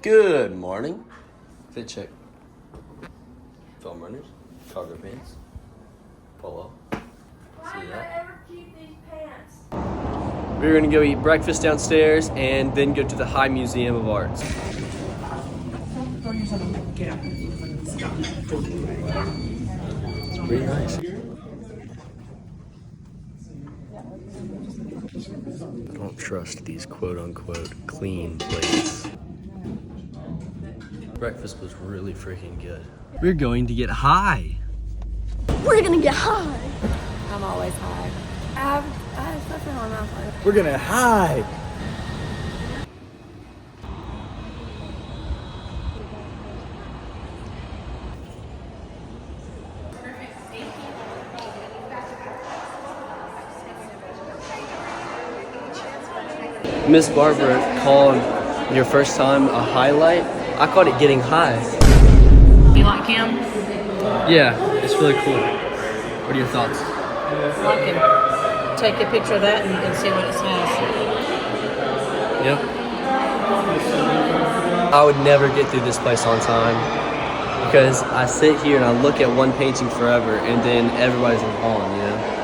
Good morning. Fit check. Foam runners, cargo pants, polo. Why See did I that? ever keep these pants? We're gonna go eat breakfast downstairs and then go to the High Museum of Arts. It's pretty nice. I don't trust these quote-unquote clean plates. Breakfast was really freaking good. We're going to get high. We're gonna get high. I'm always high. I have stuff in my mouth. We're gonna hide. Miss Barbara called your first time a highlight. I called it getting high. You like him? Yeah, it's really cool. What are your thoughts? I like him. Take a picture of that and see what it says. Yep. I would never get through this place on time because I sit here and I look at one painting forever and then everybody's gone, you know?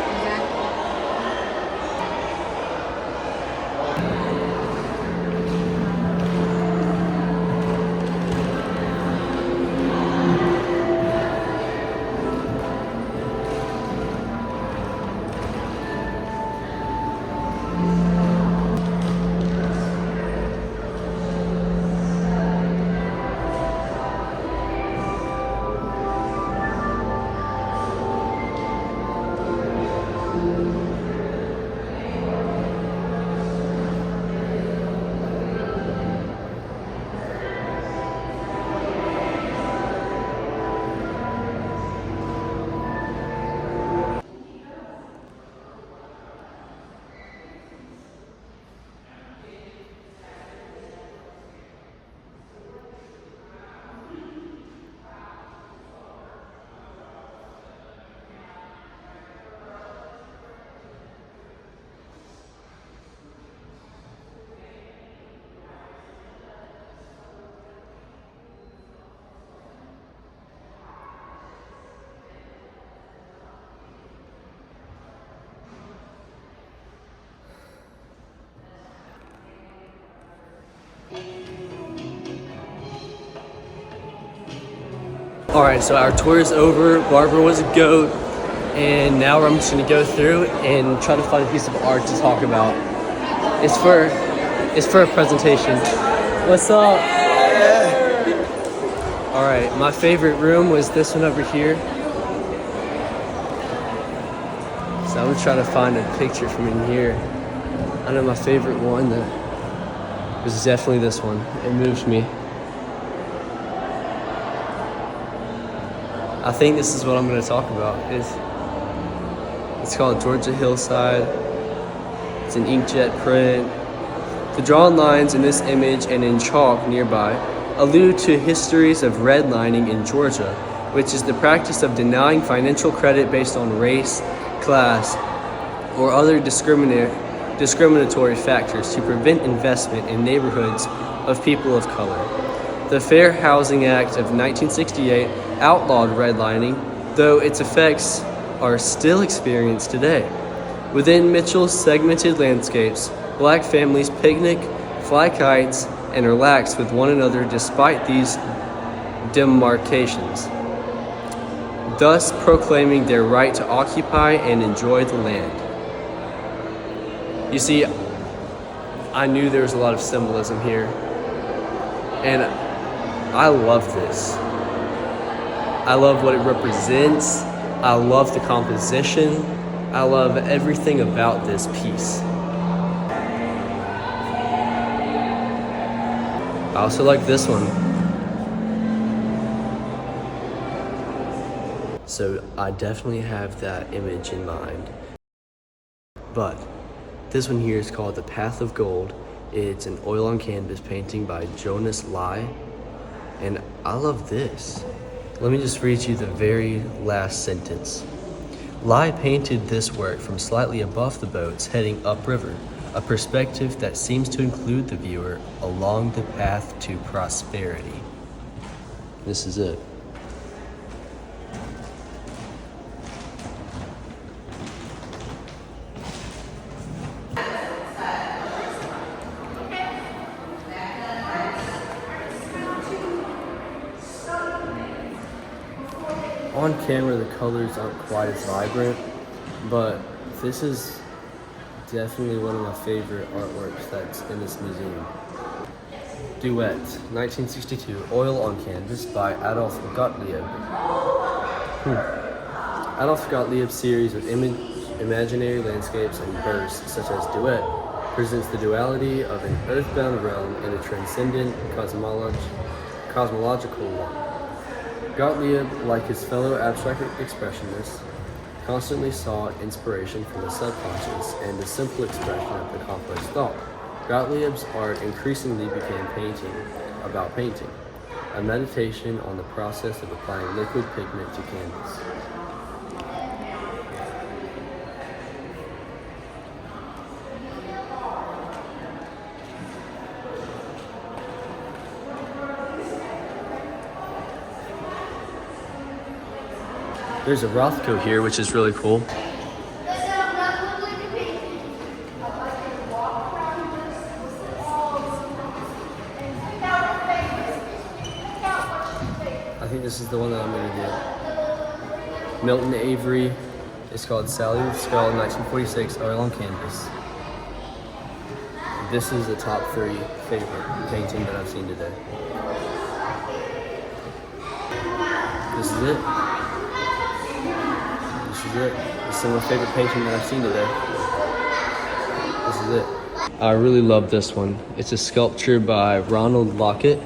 Alright, so our tour is over. Barbara was a goat. And now I'm just gonna go through and try to find a piece of art to talk about. It's for a presentation. What's up? Alright, my favorite room was this one over here. So I'm gonna try to find a picture from in here. I know my favorite one that was definitely this one. It moved me. I think this is what I'm going to talk about. It's called Georgia Hillside. It's an inkjet print. The drawn lines in this image and in chalk nearby allude to histories of redlining in Georgia, which is the practice of denying financial credit based on race, class, or other discriminatory factors to prevent investment in neighborhoods of people of color. The Fair Housing Act of 1968 outlawed redlining, though its effects are still experienced today. Within Mitchell's segmented landscapes, black families picnic, fly kites, and relax with one another despite these demarcations, thus proclaiming their right to occupy and enjoy the land. You see, I knew there was a lot of symbolism here, and I love this. I love what it represents. I love the composition. I love everything about this piece. I also like this one. So I definitely have that image in mind. But this one here is called The Path of Gold. It's an oil on canvas painting by Jonas Lai. And I love this. Let me just read you the very last sentence. Lai painted this work from slightly above the boats heading upriver, a perspective that seems to include the viewer along the path to prosperity. This is it. On camera, the colors aren't quite as vibrant, but this is definitely one of my favorite artworks that's in this museum. Duet, 1962, oil on canvas by Adolf Gottlieb. Adolf Gottlieb's series of imaginary landscapes and bursts, such as Duet, presents the duality of an earthbound realm and a transcendent cosmological one. Gottlieb, like his fellow abstract expressionists, constantly sought inspiration from the subconscious and the simple expression of the complex thought. Gottlieb's art increasingly became painting about painting, a meditation on the process of applying liquid pigment to canvas. There's a Rothko here, which is really cool. I think this is the one that I'm gonna do. Milton Avery. It's called Sally with Skull, 1946, oil on canvas. This is the top 3 favorite painting that I've seen today. This is it. This is it. This is my favorite painting that I've seen today. This is it. I really love this one. It's a sculpture by Ronald Lockett.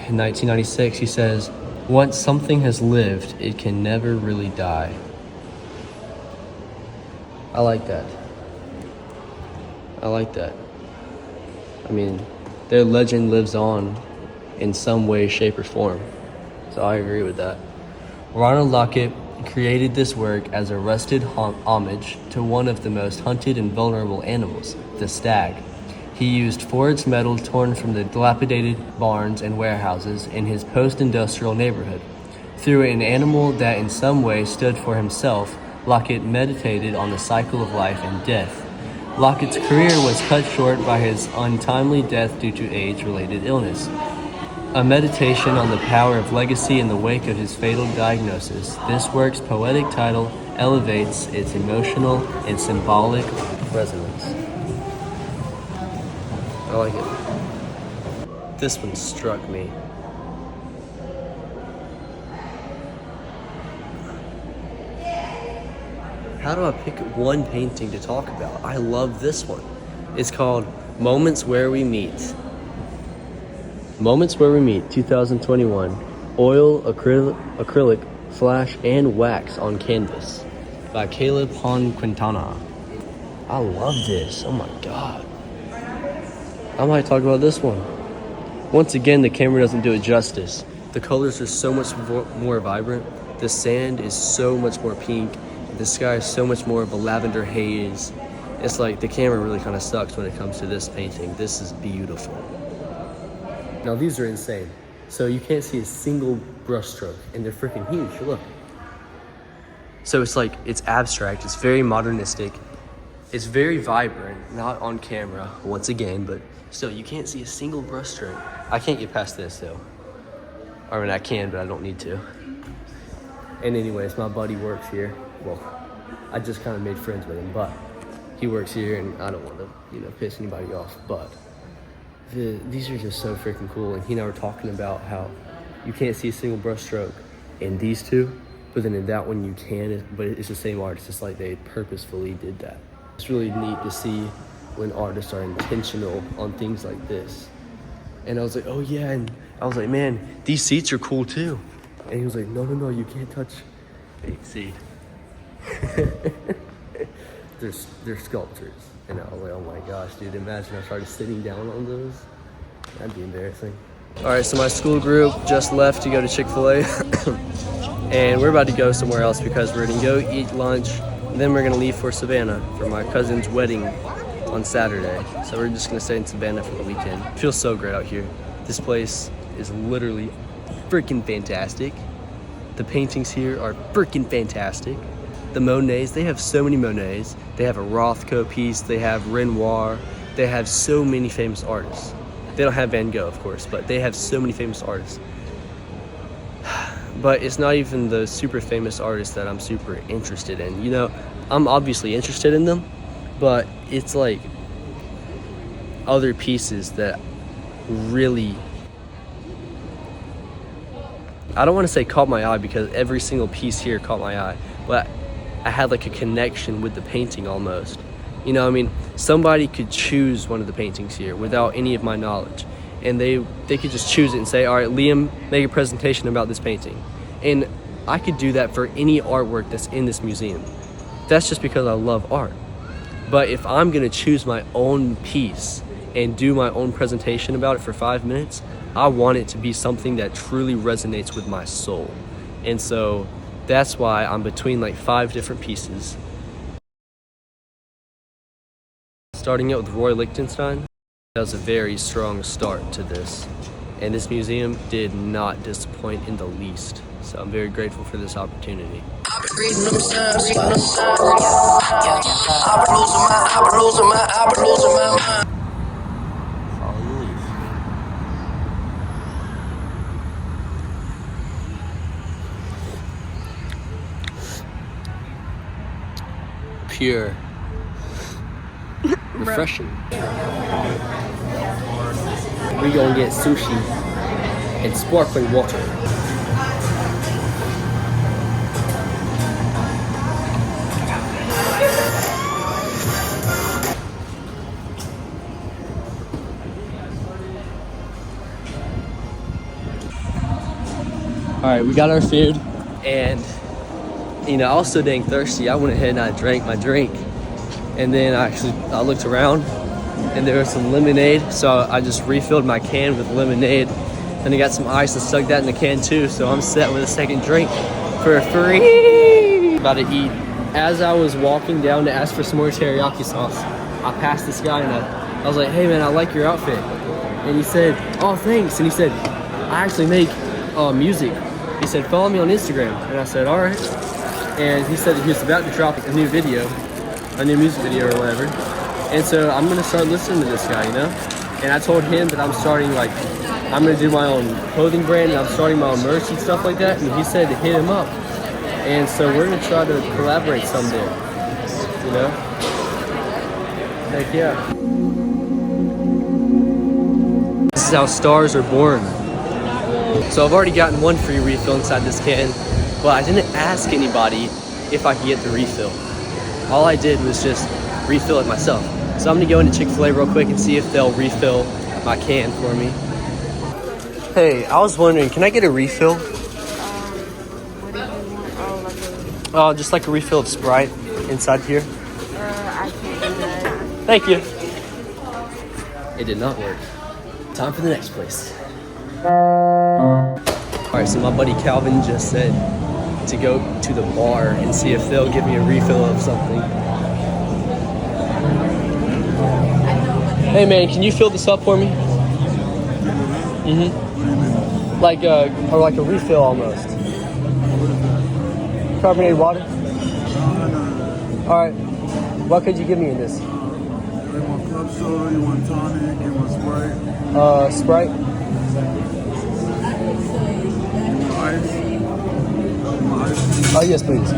In 1996, he says, "Once something has lived, it can never really die." I like that. I like that. I mean, their legend lives on in some way, shape, or form. So I agree with that. Ronald Lockett created this work as a rusted homage to one of the most hunted and vulnerable animals, the stag. He used forged metal torn from the dilapidated barns and warehouses in his post-industrial neighborhood. Through an animal that in some way stood for himself, Lockett meditated on the cycle of life and death. Lockett's career was cut short by his untimely death due to age-related illness. A meditation on the power of legacy in the wake of his fatal diagnosis, this work's poetic title elevates its emotional and symbolic resonance. I like it. This one struck me. How do I pick one painting to talk about? I love this one. It's called Moments Where We Meet. Moments Where We Meet, 2021. Oil, acrylic, flash, and wax on canvas by Caleb Hon Quintana. I love this. Oh my God. I might talk about this one. Once again, the camera doesn't do it justice. The colors are so much more vibrant. The sand is so much more pink. The sky is so much more of a lavender haze. It's like the camera really kind of sucks when it comes to this painting. This is beautiful. Now these are insane. So you can't see a single brush stroke and they're freaking huge, look. So it's like, it's abstract, it's very modernistic. It's very vibrant, not on camera, once again, but still, you can't see a single brush stroke. I can't get past this though. I mean, I can, but I don't need to. And anyways, my buddy works here. Well, I just kind of made friends with him, but he works here and I don't want to, piss anybody off, but these are just so freaking cool. And he and I were talking about how you can't see a single brush stroke in these two, but then in that one you can, but it's the same artist. It's like they purposefully did that. It's really neat to see when artists are intentional on things like this. And I was like, oh yeah, and I was like, man, these seats are cool too. And he was like, no, you can't touch. You can see. They're sculptures. And I was like, oh my gosh, dude, imagine I started sitting down on those. That'd be embarrassing. All right, so my school group just left to go to Chick-fil-A. And we're about to go somewhere else because we're gonna go eat lunch. And then we're gonna leave for Savannah for my cousin's wedding on Saturday. So we're just gonna stay in Savannah for the weekend. It feels so great out here. This place is literally freaking fantastic. The paintings here are freaking fantastic. The Monets, they have so many Monets. They have a Rothko piece, they have Renoir, they have so many famous artists. They don't have Van Gogh, of course, but they have so many famous artists. But it's not even the super famous artists that I'm super interested in. You know, I'm obviously interested in them, but it's like other pieces that really, I don't want to say caught my eye because every single piece here caught my eye, but I had like a connection with the painting almost. You know, I mean, somebody could choose one of the paintings here without any of my knowledge, and they could just choose it and say, all right, Liam, make a presentation about this painting. And I could do that for any artwork that's in this museum. That's just because I love art. But if I'm gonna choose my own piece and do my own presentation about it for 5 minutes, I want it to be something that truly resonates with my soul. And so that's why I'm between like 5 different pieces. Starting out with Roy Lichtenstein, that was a very strong start to this. And this museum did not disappoint in the least. So I'm very grateful for this opportunity. Pure. Refreshing. We gonna get sushi and sparkling water. All right, we got our food, and you know, I was so dang thirsty. I went ahead and I drank my drink, and then I looked around, and there was some lemonade, so I just refilled my can with lemonade, and I got some ice and stuck that in the can too. So I'm set with a second drink for free. About to eat. As I was walking down to ask for some more teriyaki sauce, I passed this guy, and I was like, "Hey man, I like your outfit," and he said, "Oh thanks," and he said, "I actually make music." He said, "Follow me on Instagram," and I said, "All right." And he said that he was about to drop a new video, a new music video or whatever. And so I'm gonna start listening to this guy, you know? And I told him that I'm gonna do my own clothing brand, and I'm starting my own merch and stuff like that. And he said to hit him up. And so we're gonna try to collaborate someday, you know? Heck yeah. This is how stars are born. So I've already gotten one free refill inside this can, but I didn't ask anybody if I could get the refill. All I did was just refill it myself. So I'm gonna go into Chick-fil-A real quick and see if they'll refill my can for me. Hey, I was wondering, can I get a refill? What do you want? Oh, just like a refill of Sprite inside here. I can't do that. Thank you. It did not work. Time for the next place. Alright, so my buddy Calvin just said to go to the bar and see if they'll give me a refill of something. Hey man, can you fill this up for me? Like a refill almost. Carbonated water? Alright. What could you give me in this? You want club soda, you want tonic, you want Sprite? Sprite? Ice? Oh yes, please.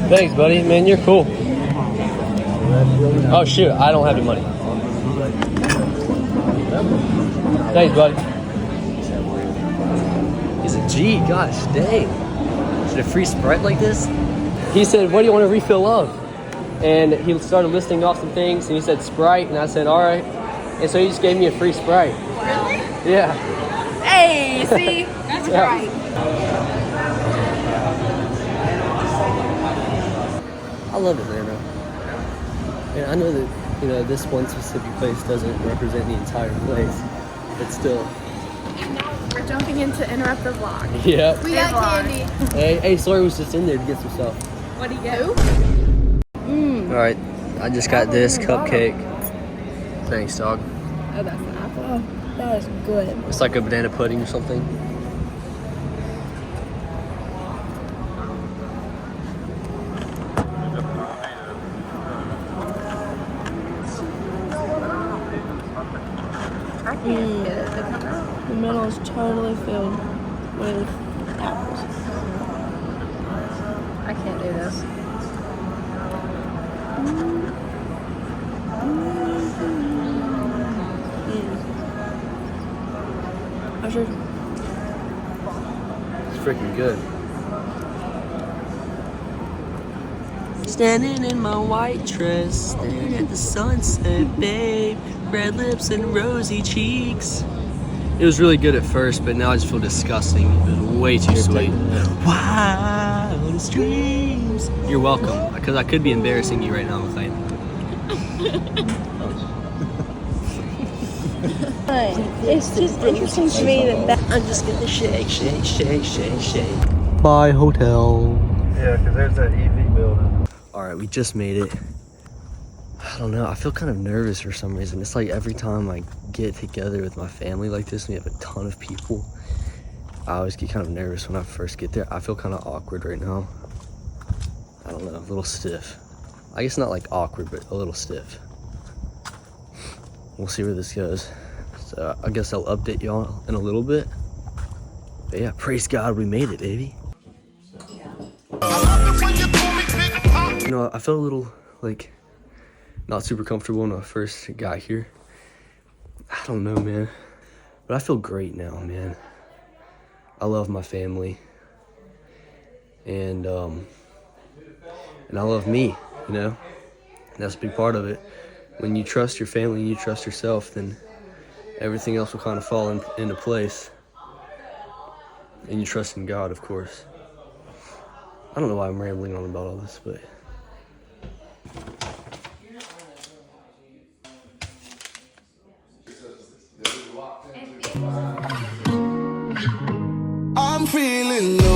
Thanks, buddy. Man, you're cool. Oh shoot, I don't have any money. Thanks, buddy. He's a G, gosh, dang. Is it a free Sprite like this? He said, what do you want a refill of? And he started listing off some things, and he said Sprite, and I said, all right. And so he just gave me a free Sprite. Really? Yeah. Hey, see? That's right. I love Atlanta. And I know that, you know, this one specific place doesn't represent the entire place, but still. We're jumping in to interrupt the vlog. Yep. We got candy. Hey, Sawyer was just in there to get some stuff. What do you get? All right, I just got this cupcake. Thanks, dog. Oh, that's an apple. Oh, that is good. It's like a banana pudding or something. I can't get it. The middle is totally filled with apples. I can't do this. I sure. It's freaking good. Standing in my white dress, staring at the sunset, babe. Red lips and rosy cheeks. It was really good at first, but now I just feel disgusting. It was way too sweet. Wildest dreams. You're welcome, because I could be embarrassing you right now if I am. It's just interesting to me that I'm just gonna shake, shake, shake, shake, shake. Bye, hotel. Yeah, because there's that EV building. All right, we just made it. I don't know, I feel kind of nervous for some reason. It's like every time I get together with my family like this, and we have a ton of people, I always get kind of nervous when I first get there. I feel kind of awkward right now. I don't know, a little stiff. I guess not like awkward, but a little stiff. We'll see where this goes. So I guess I'll update y'all in a little bit. But yeah, praise God, we made it, baby. You know, I felt a little, like, not super comfortable when I first got here. I don't know, man. But I feel great now, man. I love my family. And I love me, you know? And that's a big part of it. When you trust your family and you trust yourself, then everything else will kind of fall into place. And you trust in God, of course. I don't know why I'm rambling on about all this, but... I'm feeling low.